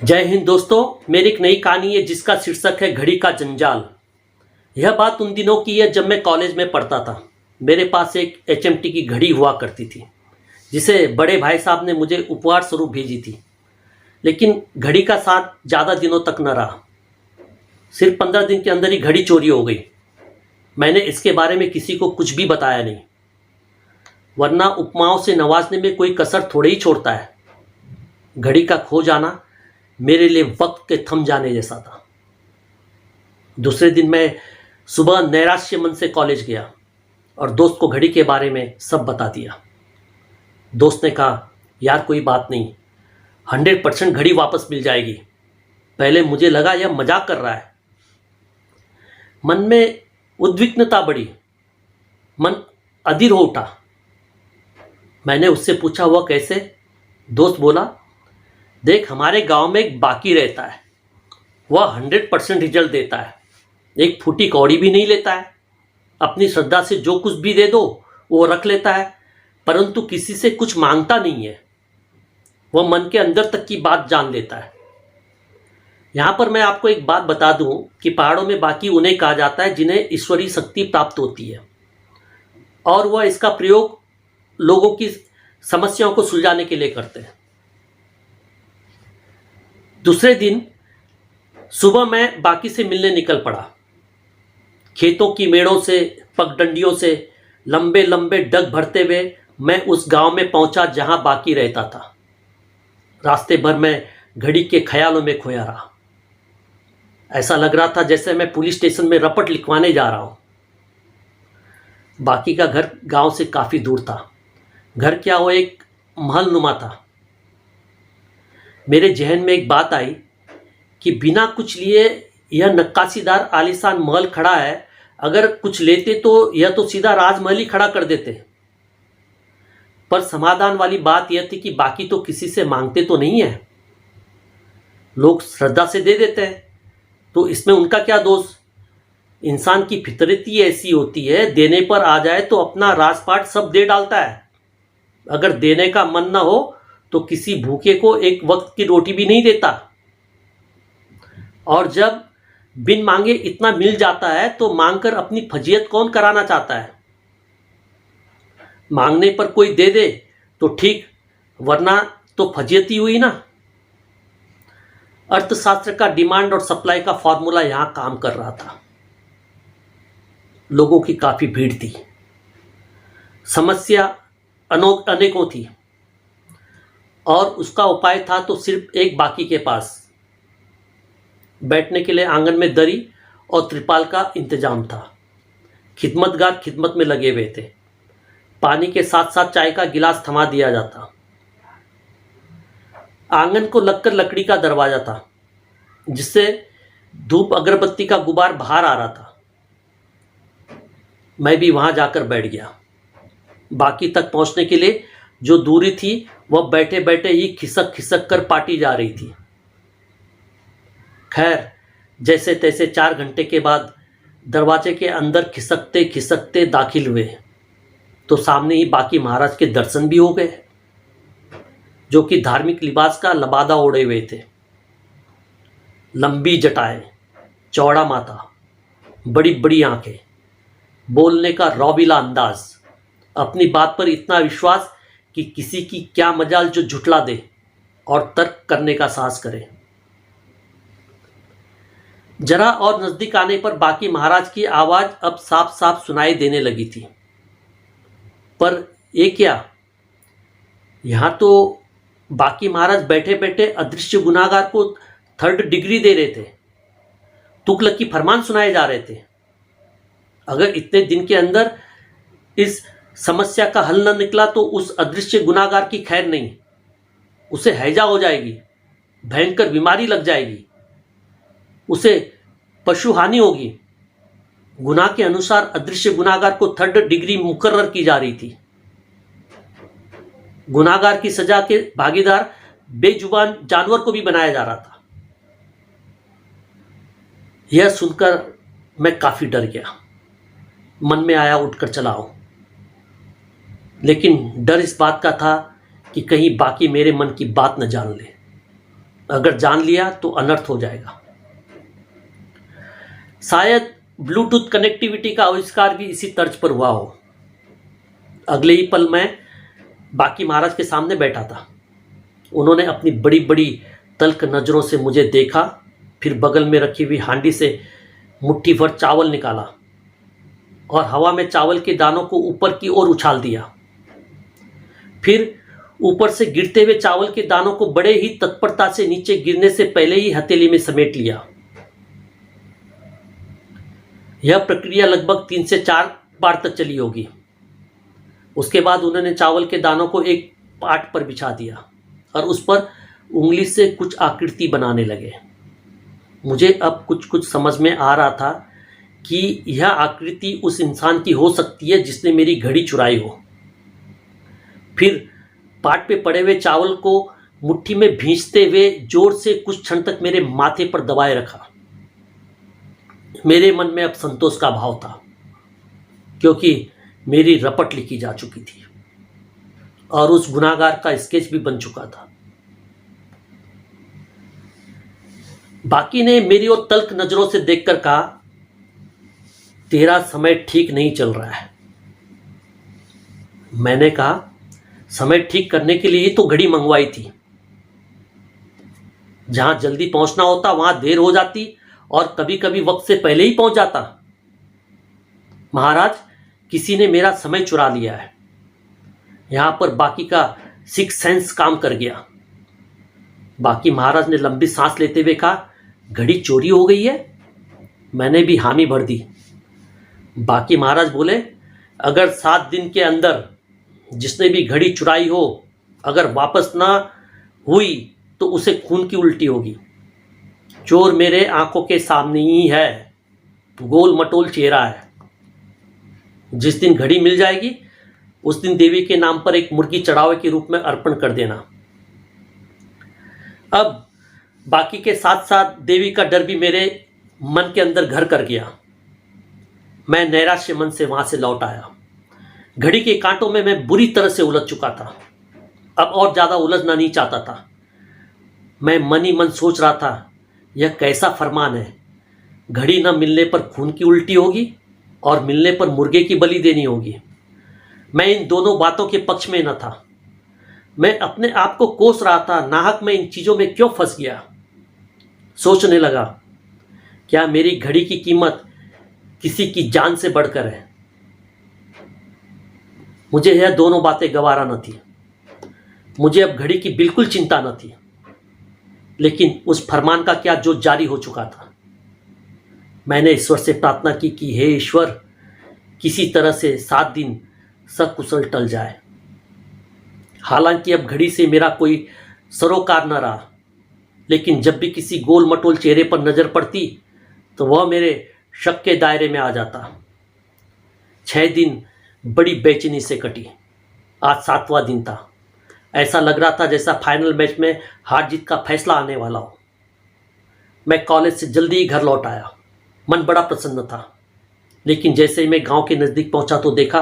जय हिंद दोस्तों। मेरी एक नई कहानी है जिसका शीर्षक है घड़ी का जंजाल। यह बात उन दिनों की है जब मैं कॉलेज में पढ़ता था। मेरे पास एक HMT की घड़ी हुआ करती थी जिसे बड़े भाई साहब ने मुझे उपहार स्वरूप भेजी थी। लेकिन घड़ी का साथ ज़्यादा दिनों तक न रहा। सिर्फ 15 दिन के अंदर ही घड़ी चोरी हो गई। मैंने इसके बारे में किसी को कुछ भी बताया नहीं, वरना उपमाओं से नवाजने में कोई कसर थोड़े ही छोड़ता है। घड़ी का खो जाना मेरे लिए वक्त के थम जाने जैसा था। दूसरे दिन मैं सुबह नैराश्य मन से कॉलेज गया और दोस्त को घड़ी के बारे में सब बता दिया। दोस्त ने कहा, यार कोई बात नहीं, 100% घड़ी वापस मिल जाएगी। पहले मुझे लगा यह मजाक कर रहा है। मन में उद्विग्नता बढ़ी, मन अधीर हो उठा। मैंने उससे पूछा, वह कैसे? दोस्त बोला, देख, हमारे गांव में एक बाकी रहता है, वह 100% रिजल्ट देता है, एक फूटी कौड़ी भी नहीं लेता है। अपनी श्रद्धा से जो कुछ भी दे दो वो रख लेता है, परंतु किसी से कुछ मांगता नहीं है। वह मन के अंदर तक की बात जान लेता है। यहाँ पर मैं आपको एक बात बता दूं कि पहाड़ों में बाकी उन्हें कहा जाता है जिन्हें ईश्वरीय शक्ति प्राप्त होती है, और वह इसका प्रयोग लोगों की समस्याओं को सुलझाने के लिए करते हैं। दूसरे दिन सुबह मैं बाकी से मिलने निकल पड़ा। खेतों की मेड़ों से, पगडंडियों से लंबे लंबे डग भरते हुए मैं उस गांव में पहुंचा जहां बाकी रहता था। रास्ते भर मैं घड़ी के ख्यालों में खोया रहा। ऐसा लग रहा था जैसे मैं पुलिस स्टेशन में रपट लिखवाने जा रहा हूं। बाकी का घर गांव से काफी दूर था। घर क्या, वो एक महल नुमा था। मेरे जहन में एक बात आई कि बिना कुछ लिए यह नक्काशीदार आलीशान महल खड़ा है। अगर कुछ लेते तो यह तो सीधा राजमहल ही खड़ा कर देते। पर समाधान वाली बात यह थी कि बाकी तो किसी से मांगते तो नहीं है, लोग श्रद्धा से दे देते हैं, तो इसमें उनका क्या दोष? इंसान की फितरत ही ऐसी होती है, देने पर आ जाए तो अपना राजपाट सब दे डालता है। अगर देने का मन ना हो तो किसी भूखे को एक वक्त की रोटी भी नहीं देता। और जब बिन मांगे इतना मिल जाता है तो मांगकर अपनी फजीयत कौन कराना चाहता है? मांगने पर कोई दे दे तो ठीक, वरना तो फजीयत ही हुई ना। अर्थशास्त्र का डिमांड और सप्लाई का फॉर्मूला यहां काम कर रहा था। लोगों की काफी भीड़ थी, समस्या अनेकों थी, और उसका उपाय था तो सिर्फ एक बाकी के पास। बैठने के लिए आंगन में दरी और त्रिपाल का इंतजाम था। खिदमतगार खिदमत में लगे हुए थे। पानी के साथ साथ चाय का गिलास थमा दिया जाता। आंगन को लगकर लकड़ी का दरवाजा था जिससे धूप अगरबत्ती का गुबार बाहर आ रहा था। मैं भी वहां जाकर बैठ गया। बाकी तक पहुंचने के लिए जो दूरी थी वह बैठे बैठे ही खिसक खिसक कर पाटी जा रही थी। खैर, जैसे तैसे 4 घंटे के बाद दरवाजे के अंदर खिसकते खिसकते दाखिल हुए तो सामने ही बाकी महाराज के दर्शन भी हो गए, जो कि धार्मिक लिबास का लबादा ओढ़े हुए थे। लंबी जटाएं, चौड़ा माथा, बड़ी बड़ी आंखें, बोलने का रौबीला अंदाज, अपनी बात पर इतना विश्वास कि किसी की क्या मजाल जो झुठला दे और तर्क करने का साहस करे। जरा और नजदीक आने पर बाकी महाराज की आवाज अब साफ साफ सुनाई देने लगी थी। पर ये क्या, यहां तो बाकी महाराज बैठे बैठे अदृश्य गुनाहगार को 3rd डिग्री दे रहे थे, तुगलक की फरमान सुनाए जा रहे थे। अगर इतने दिन के अंदर इस समस्या का हल न निकला तो उस अदृश्य गुनाहगार की खैर नहीं, उसे हैजा हो जाएगी, भयंकर बीमारी लग जाएगी, उसे पशु हानि होगी। गुनाह के अनुसार अदृश्य गुनाहगार को 3rd डिग्री मुकर्रर की जा रही थी। गुनाहगार की सजा के भागीदार बेजुबान जानवर को भी बनाया जा रहा था। यह सुनकर मैं काफी डर गया। मन में आया उठकर चला आऊं, लेकिन डर इस बात का था कि कहीं बाकी मेरे मन की बात न जान ले। अगर जान लिया तो अनर्थ हो जाएगा। शायद ब्लूटूथ कनेक्टिविटी का आविष्कार भी इसी तर्ज पर हुआ हो। अगले ही पल मैं बाकी महाराज के सामने बैठा था। उन्होंने अपनी बड़ी बड़ी तल्ख नज़रों से मुझे देखा, फिर बगल में रखी हुई हांडी से मुट्ठी भर चावल निकाला और हवा में चावल के दानों को ऊपर की ओर उछाल दिया। फिर ऊपर से गिरते हुए चावल के दानों को बड़े ही तत्परता से नीचे गिरने से पहले ही हथेली में समेट लिया। यह प्रक्रिया लगभग 3 से 4 बार तक चली होगी। उसके बाद उन्होंने चावल के दानों को एक पाट पर बिछा दिया और उस पर उंगली से कुछ आकृति बनाने लगे। मुझे अब कुछ कुछ समझ में आ रहा था कि यह आकृति उस इंसान की हो सकती है जिसने मेरी घड़ी चुराई हो। फिर पाट पे पड़े हुए चावल को मुट्ठी में भींचते हुए जोर से कुछ क्षण तक मेरे माथे पर दबाए रखा। मेरे मन में अब संतोष का भाव था, क्योंकि मेरी रपट लिखी जा चुकी थी और उस गुनाहगार का स्केच भी बन चुका था। बाकी ने मेरी ओर तल्ख नजरों से देखकर कहा, तेरा समय ठीक नहीं चल रहा है। मैंने कहा, समय ठीक करने के लिए ही तो घड़ी मंगवाई थी। जहां जल्दी पहुंचना होता वहां देर हो जाती और कभी कभी वक्त से पहले ही पहुंच जाता। महाराज, किसी ने मेरा समय चुरा लिया है। यहां पर बाकी का सिक्स सेंस काम कर गया। बाकी महाराज ने लंबी सांस लेते हुए कहा, घड़ी चोरी हो गई है? मैंने भी हामी भर दी। बाकी महाराज बोले, अगर 7 दिन के अंदर जिसने भी घड़ी चुराई हो अगर वापस ना हुई तो उसे खून की उल्टी होगी। चोर मेरे आंखों के सामने ही है, गोल मटोल चेहरा है। जिस दिन घड़ी मिल जाएगी उस दिन देवी के नाम पर एक मुर्गी चढ़ावे के रूप में अर्पण कर देना। अब बाकी के साथ साथ देवी का डर भी मेरे मन के अंदर घर कर गया। मैं नैराश्य मन से वहां से लौट आया। घड़ी के कांटों में मैं बुरी तरह से उलझ चुका था। अब और ज्यादा उलझना नहीं चाहता था। मैं मन ही मन सोच रहा था, यह कैसा फरमान है, घड़ी न मिलने पर खून की उल्टी होगी और मिलने पर मुर्गे की बलि देनी होगी। मैं इन दोनों बातों के पक्ष में न था। मैं अपने आप को कोस रहा था, नाहक मैं इन चीजों में क्यों फंस गया। सोचने लगा, क्या मेरी घड़ी की कीमत किसी की जान से बढ़कर है? मुझे यह दोनों बातें गवारा न थी। मुझे अब घड़ी की बिल्कुल चिंता न थी, लेकिन उस फरमान का क्या जो जारी हो चुका था। मैंने ईश्वर से प्रार्थना की कि हे ईश्वर, किसी तरह से 7 दिन सकुशल टल जाए। हालांकि अब घड़ी से मेरा कोई सरोकार न रहा, लेकिन जब भी किसी गोल मटोल चेहरे पर नजर पड़ती तो वह मेरे शक के दायरे में आ जाता। 6 दिन बड़ी बेचैनी से कटी। आज 7वां दिन था। ऐसा लग रहा था जैसा फाइनल मैच में हार जीत का फैसला आने वाला हो। मैं कॉलेज से जल्दी ही घर लौट आया। मन बड़ा प्रसन्न था, लेकिन जैसे ही मैं गांव के नजदीक पहुंचा तो देखा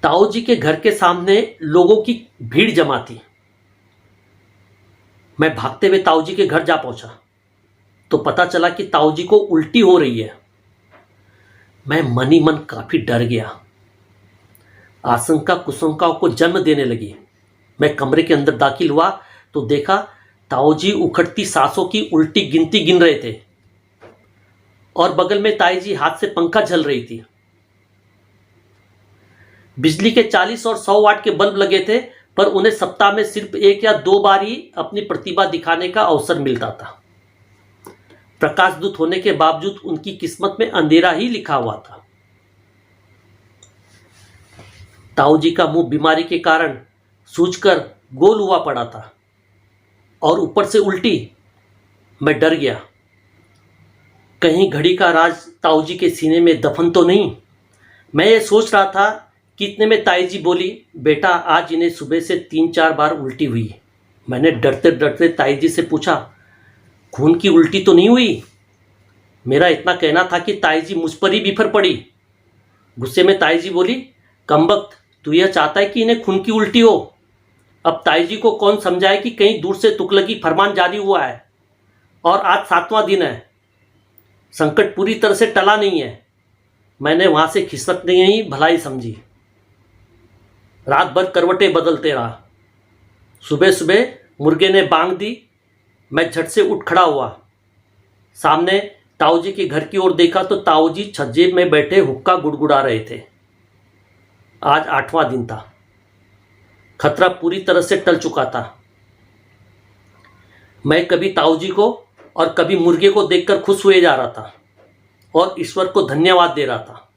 ताऊ जी के घर के सामने लोगों की भीड़ जमा थी। मैं भागते हुए ताऊ जी के घर जा पहुंचा तो पता चला कि ताऊ जी को उल्टी हो रही है। मैं मन ही मन काफी डर गया। आशंका कुशंकाओं को जन्म देने लगी। मैं कमरे के अंदर दाखिल हुआ तो देखा ताऊ जी उखड़ती सांसों की उल्टी गिनती गिन रहे थे और बगल में ताई जी हाथ से पंखा झल रही थी। बिजली के 40 और 100 वाट के बल्ब लगे थे, पर उन्हें सप्ताह में सिर्फ 1 या 2 बार ही अपनी प्रतिभा दिखाने का अवसर मिलता था। प्रकाश दूत होने के बावजूद उनकी किस्मत में अंधेरा ही लिखा हुआ था। ताऊ जी का मुंह बीमारी के कारण सूजकर गोल हुआ पड़ा था और ऊपर से उल्टी। मैं डर गया, कहीं घड़ी का राज ताऊ जी के सीने में दफन तो नहीं। मैं ये सोच रहा था कि इतने में ताई जी बोली, बेटा आज इन्हें सुबह से 3-4 बार उल्टी हुई। मैंने डरते डरते ताई जी से पूछा, खून की उल्टी तो नहीं हुई? मेरा इतना कहना था कि ताई जी मुझ पर ही बिफर पड़ी। गुस्से में ताई जी बोली, कमबख्त, तू यह चाहता है कि इन्हें खून की उल्टी हो? अब ताई जी को कौन समझाए कि कहीं दूर से तुगलकी फरमान जारी हुआ है और आज 7वां दिन है, संकट पूरी तरह से टला नहीं है। मैंने वहां से खिसकते ही भलाई समझी। रात भर करवटें बदलते रहा। सुबह सुबह मुर्गे ने बांग दी। मैं झट से उठ खड़ा हुआ। सामने ताऊ जी के घर की ओर देखा तो ताऊ जी छज्जे में बैठे हुक्का गुड़गुड़ा रहे थे। आज 8वां दिन था। खतरा पूरी तरह से टल चुका था। मैं कभी ताऊ जी को और कभी मुर्गे को देखकर खुश हुए जा रहा था और ईश्वर को धन्यवाद दे रहा था।